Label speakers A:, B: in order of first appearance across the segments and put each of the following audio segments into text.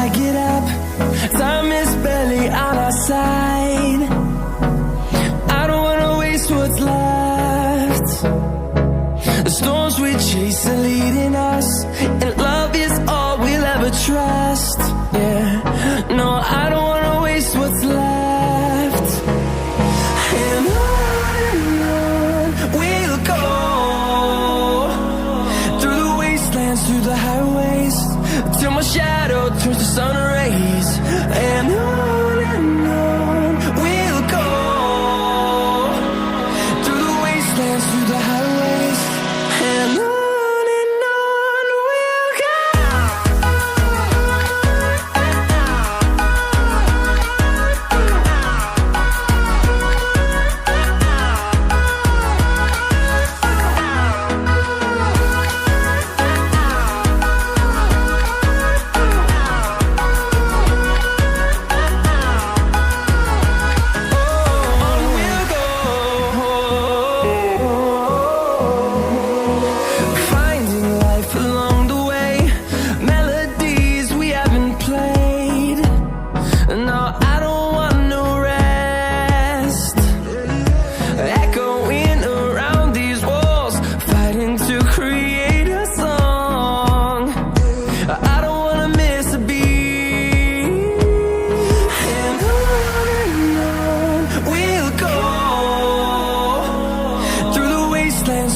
A: I get up. Time is barely on our side. I don't wanna waste what's left. The storms we chase are leading us, and love is all we'll ever trust. Yeah, no, I don't wanna waste what's left. And on we'll go, through the wastelands, through the highways, till my shadow turns to sun rays. And on we'll go, through the wastelands, through the highways, and on we'll go.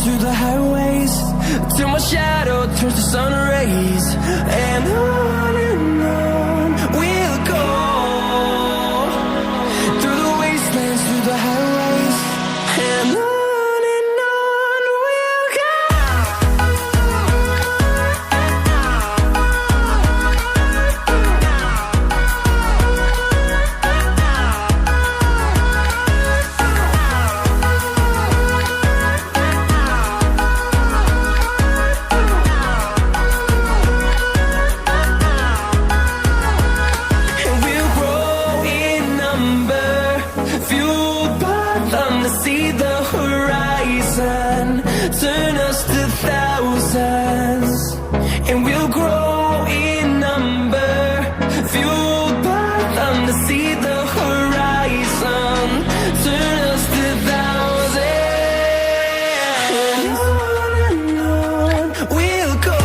A: Through the highways, till my shadow turns to sun rays. And on we'll go, through the wastelands, through the highways, and on we'll go. See the horizon, turn us to thousands, and we'll grow in number, fueled by them to see the horizon, turn us to thousands. And on we'll go,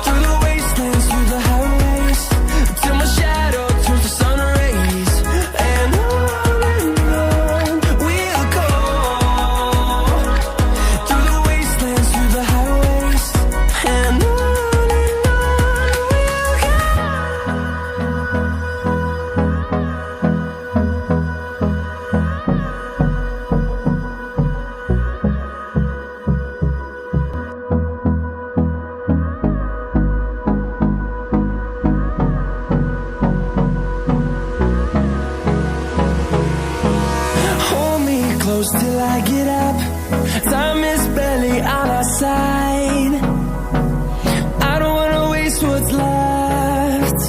A: through the wastelands, through the highways, till my shadow turns to sun rays. And close till I get up. Time is barely on our side. I don't wanna waste what's left.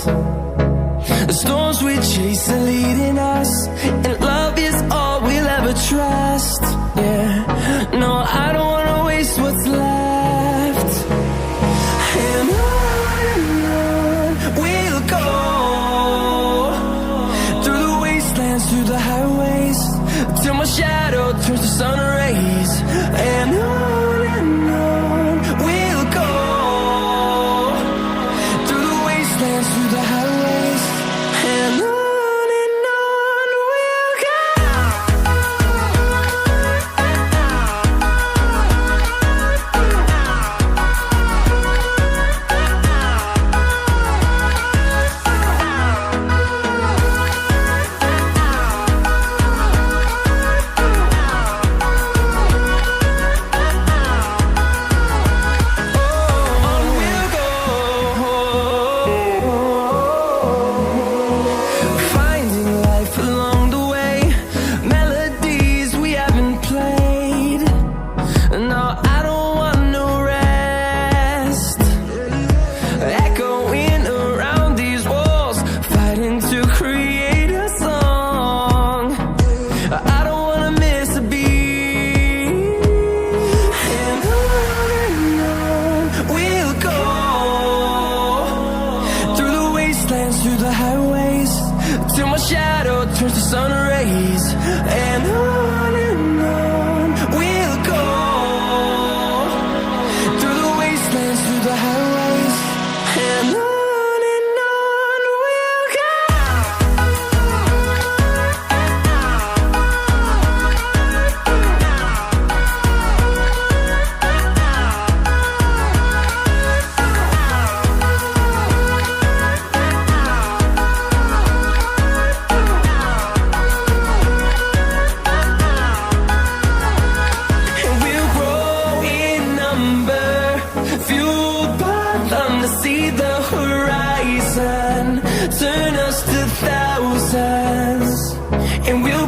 A: The storms we chase are leading us, and love is all we'll ever trust. Yeah, no, I don't wanna waste what's left. And on we'll go, through the wastelands, through the highways, till my shadow turns to sun rays. And on we'll go, through the wastelands, through the highways, and on we'll go. till my shadow turns to sun rays. And on we'll go, through the wastelands, through the highways, and on we'll go. And we'll grow in number, fueled by them to see the horizon, turn us to thousands. And we'll